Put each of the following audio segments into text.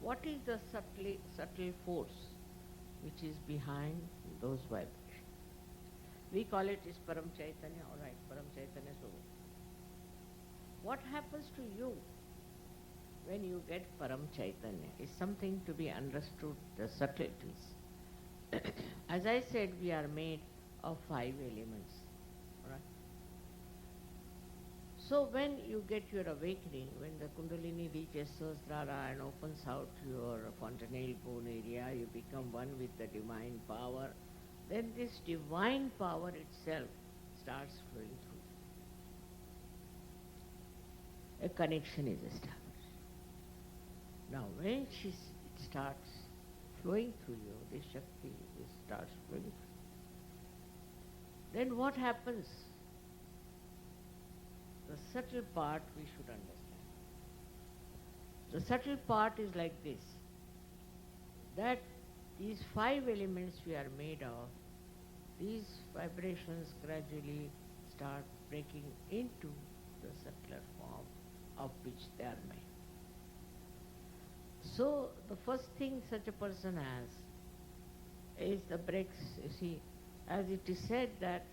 what is the subtle force which is behind those vibrations? We call it is Param Chaitanya, all right, Param Chaitanya. So, what happens to you when you get Param Chaitanya is something to be understood, the subtleties. As I said, we are made of 5 elements, all right? So when you get your awakening, when the Kundalini reaches Sahasrara and opens out your fontanelle bone area, you become one with the divine power, then this divine power itself starts flowing through. A connection is established. Now when it starts flowing through you, this Shakti starts flowing through, then what happens? The subtle part we should understand. The subtle part is like this, that these 5 elements we are made of, these vibrations gradually start breaking into the subtler form of which they are made. So the first thing such a person has is the breaks. You see, as it is said that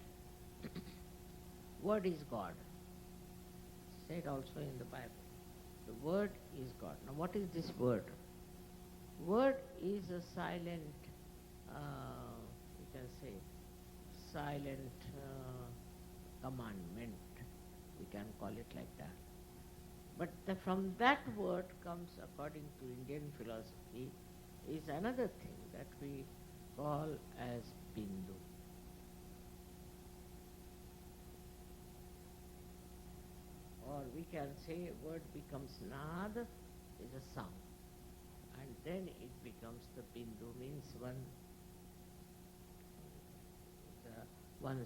word is God. Said also in the Bible. The word is God. Now what is this word? Word is a silent, you can say, silent commandment. We can call it like that. But from that word comes, according to Indian philosophy, is another thing that we call as Bindu. Or we can say word becomes Nad, is a sound. And then it becomes the Bindu, means one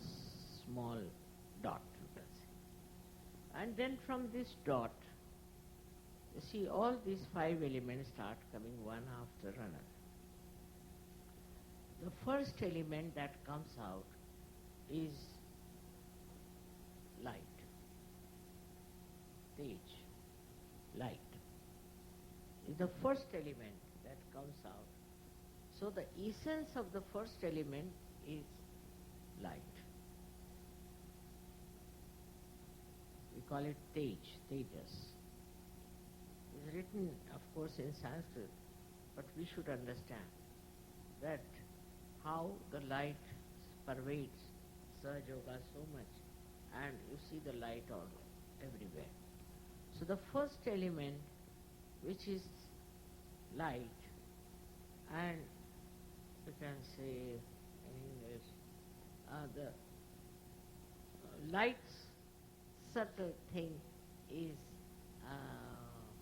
small dot, you can say. And then from this dot, you see all these 5 elements start coming one after another. The first element that comes out is light. Tej, light, is the first element that comes out. So the essence of the first element is light. We call it Tej, Tejas. It's written, of course, in Sanskrit, but we should understand that how the light pervades Sahaja Yoga so much, and you see the light all everywhere. So the first element, which is light, and you can say in English, the light's subtle thing is,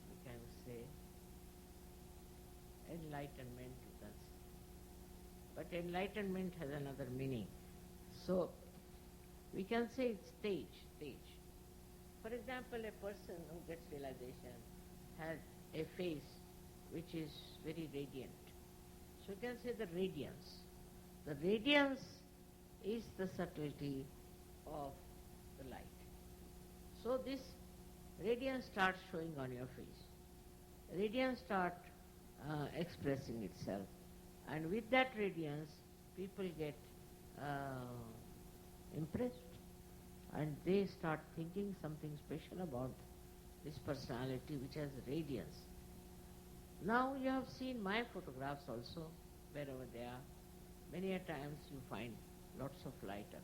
we can say, enlightenment, you can say. But enlightenment has another meaning. So we can say it's Tej. For example, a person who gets realization has a face which is very radiant. So you can say the radiance. The radiance is the subtlety of the light. So this radiance starts showing on your face. Radiance starts expressing itself. And with that radiance, people get impressed. And they start thinking something special about this personality which has radiance. Now you have seen my photographs also, wherever they are. Many a times you find lots of light up.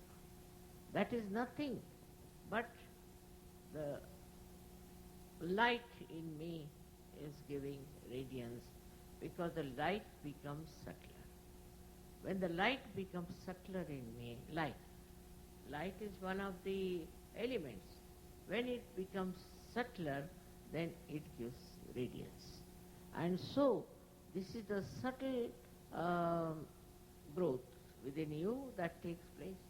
That is nothing but the light in me is giving radiance, because the light becomes subtler. When the light becomes subtler in me, light is one of the elements. When it becomes subtler, then it gives radiance. And so, this is the subtle growth within you that takes place.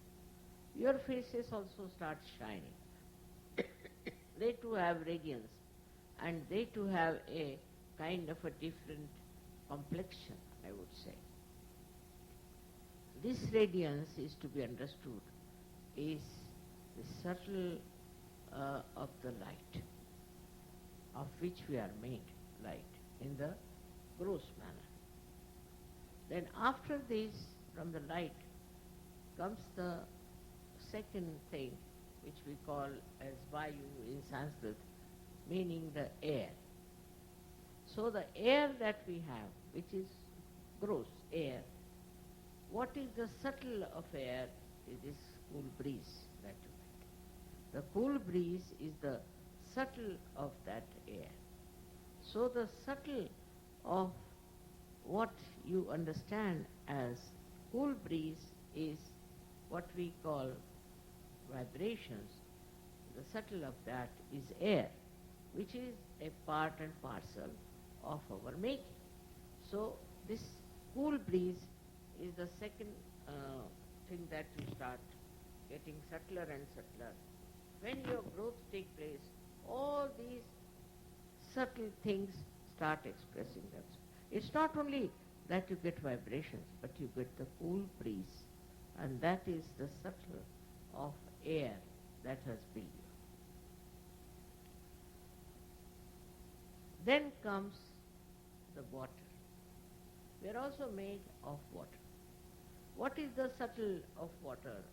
Your faces also start shining. They too have radiance, and they too have a kind of a different complexion, I would say. This radiance is to be understood is the subtle of the light, of which we are made, light, in the gross manner. Then after this, from the light, comes the second thing, which we call as Vayu in Sanskrit, meaning the air. So the air that we have, which is gross air, what is the subtle of air? It is cool breeze that you get. The cool breeze is the subtle of that air. So the subtle of what you understand as cool breeze is what we call vibrations. The subtle of that is air, which is a part and parcel of our making. So this cool breeze is the second thing that you start getting subtler and subtler. When your growth takes place, all these subtle things start expressing themselves. It's not only that you get vibrations, but you get the cool breeze, and that is the subtle of air that has been you. Then comes the water. We are also made of water. What is the subtle of water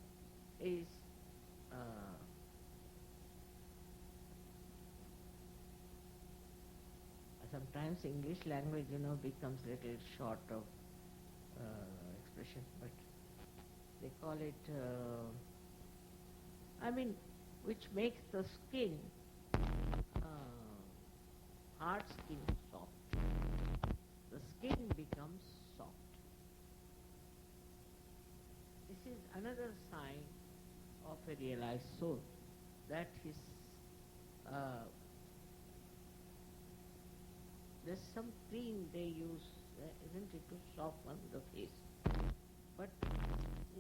is sometimes English language, becomes little short of expression, but they call it, which makes the skin, hard skin soft. The skin becomes soft. This is another sign of a realized soul, that his there's some cream they use, isn't it, to soften the face. But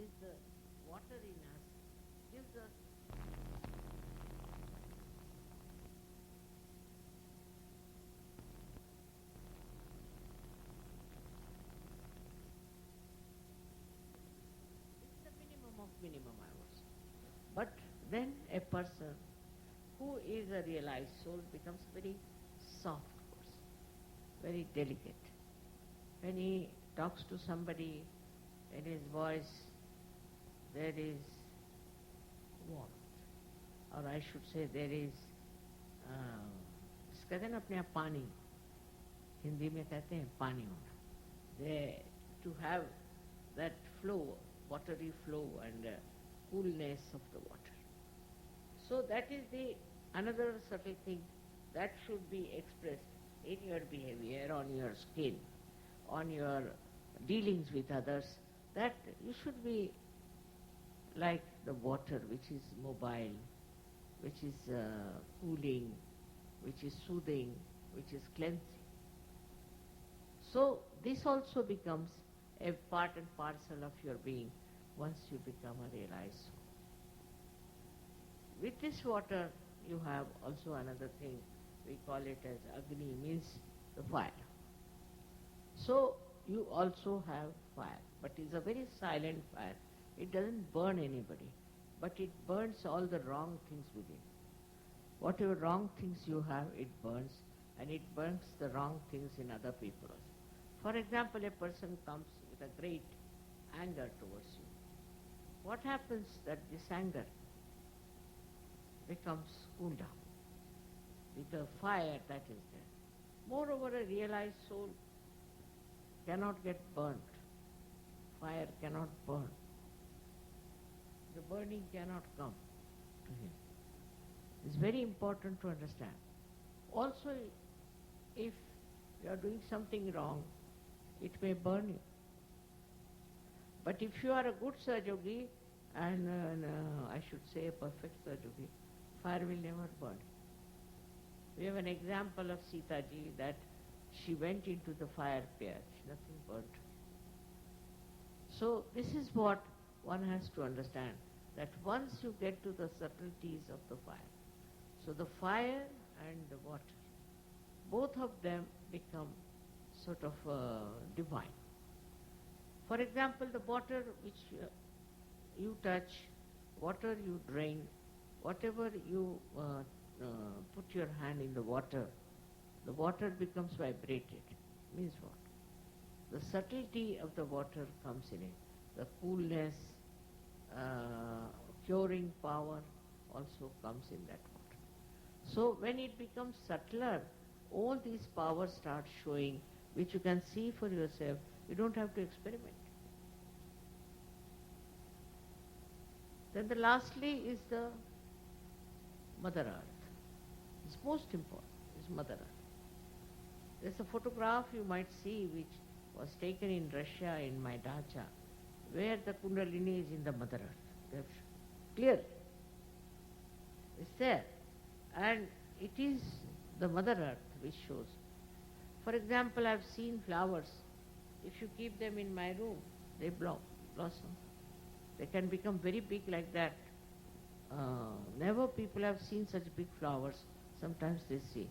is the water in us gives us it's the minimum of minimum, I would say. But then a person who is a realized soul becomes very soft, very delicate. When he talks to somebody, in his voice there is warmth, or I should say there is, कहते हैं ना अपने आप पानी, हिंदी में कहते हैं पानी होना. To have that flow, watery flow and coolness of the water. So that is the another subtle thing that should be expressed in your behavior, on your skin, on your dealings with others, that you should be like the water, which is mobile, which is cooling, which is soothing, which is cleansing. So this also becomes a part and parcel of your being once you become a realized soul. With this water, you have also another thing. We call it as Agni, means the fire. So you also have fire, but it's a very silent fire. It doesn't burn anybody, but it burns all the wrong things within. Whatever wrong things you have, it burns, and it burns the wrong things in other people also. For example, a person comes with a great anger towards you. What happens that this anger becomes cooled down with the fire that is there. Moreover, a realized soul cannot get burnt. Fire cannot burn. The burning cannot come to him. It's very important to understand. Also, if you are doing something wrong, it may burn you. But if you are a good Sahaja, and I should say a perfect Sahaja, fire will never burn. We have an example of Sita ji that she went into the fire pit, nothing burnt. So this is what one has to understand, that once you get to the subtleties of the fire, so the fire and the water, both of them become sort of divine. For example, the water which you touch, water you drain, whatever you put your hand in the water becomes vibrated. means what? The subtlety of the water comes in it. The coolness, curing power also comes in that water. So when it becomes subtler, all these powers start showing, which you can see for yourself. You don't have to experiment. Then the lastly is the Mother Earth. It's most important, is Mother Earth. There's a photograph you might see which was taken in Russia in my dacha, where the Kundalini is in the Mother Earth. They have clearly. It's there. And it is the Mother Earth which shows. For example, I've seen flowers. If you keep them in my room, they blossom. They can become very big like that. Never people have seen such big flowers. Sometimes they see.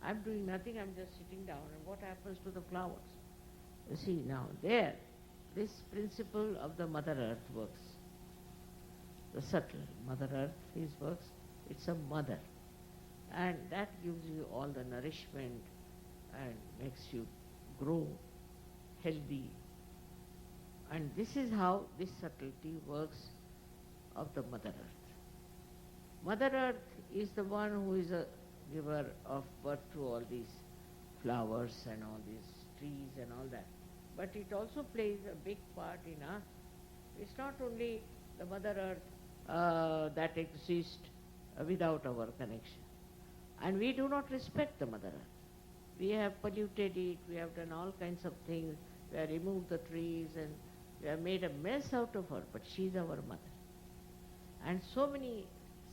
I'm doing nothing, I'm just sitting down. And what happens to the flowers? You see now, there, this principle of the Mother Earth works. The subtle Mother Earth works. It's a mother. And that gives you all the nourishment and makes you grow healthy. And this is how this subtlety works of the Mother Earth. Mother Earth is the one who is a giver of birth to all these flowers and all these trees and all that. But it also plays a big part in us. It's not only the Mother Earth that exists without our connection. And we do not respect the Mother Earth. We have polluted it, we have done all kinds of things, we have removed the trees and we have made a mess out of her, but she is our mother. And so many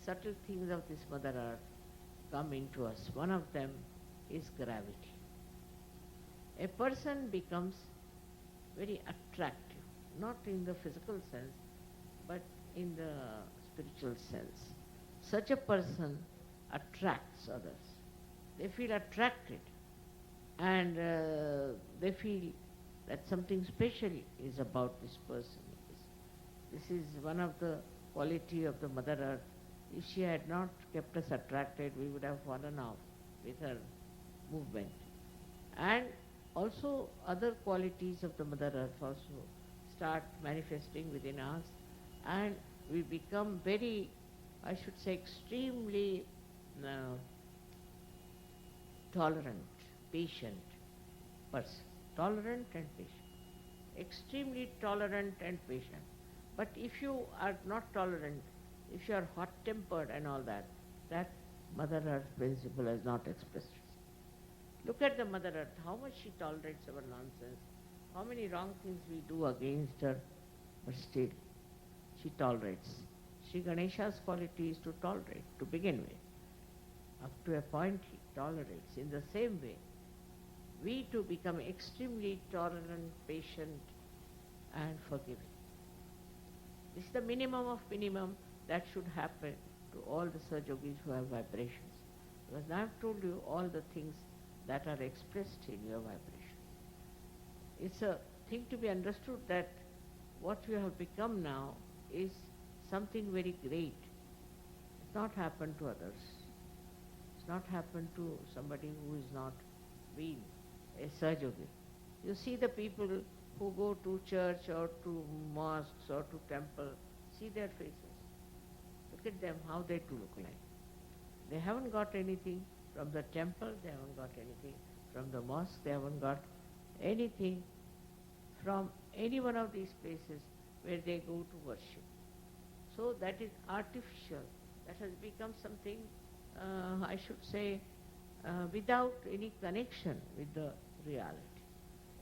subtle things of this Mother Earth come into us. One of them is gravity. A person becomes very attractive, not in the physical sense, but in the spiritual sense. Such a person attracts others. They feel attracted and they feel that something special is about this person. This is one of the quality of the Mother Earth. If she had not kept us attracted, we would have fallen off with her movement. And also other qualities of the Mother Earth also start manifesting within us, and we become very, I should say, extremely tolerant, patient person. Tolerant and patient. Extremely tolerant and patient. But if you are not tolerant, if you are hot-tempered and all that, that Mother Earth principle has not expressed itself. Look at the Mother Earth, how much she tolerates our nonsense, how many wrong things we do against her, but still she tolerates. Sri Ganesha's quality is to tolerate, to begin with. Up to a point he tolerates. In the same way, we too become extremely tolerant, patient and forgiving. This is the minimum of minimum that should happen to all the Sahajogis who have vibrations. Because I have told you all the things that are expressed in your vibration. It's a thing to be understood that what you have become now is something very great. It's not happened to others. It's not happened to somebody who is not been a Sahajogi. You see the people who go to church or to mosques or to temple, see their faces. Look at them, how they do look like. They haven't got anything from the temple, they haven't got anything from the mosque, they haven't got anything from any one of these places where they go to worship. So that is artificial. That has become something, I should say, without any connection with the reality.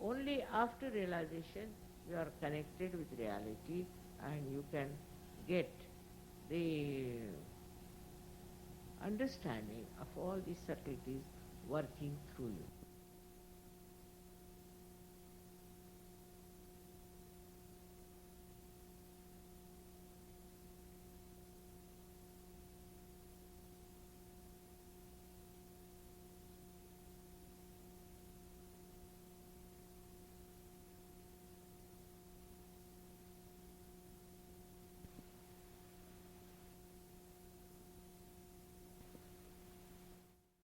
Only after realization you are connected with reality and you can get the understanding of all these subtleties working through you.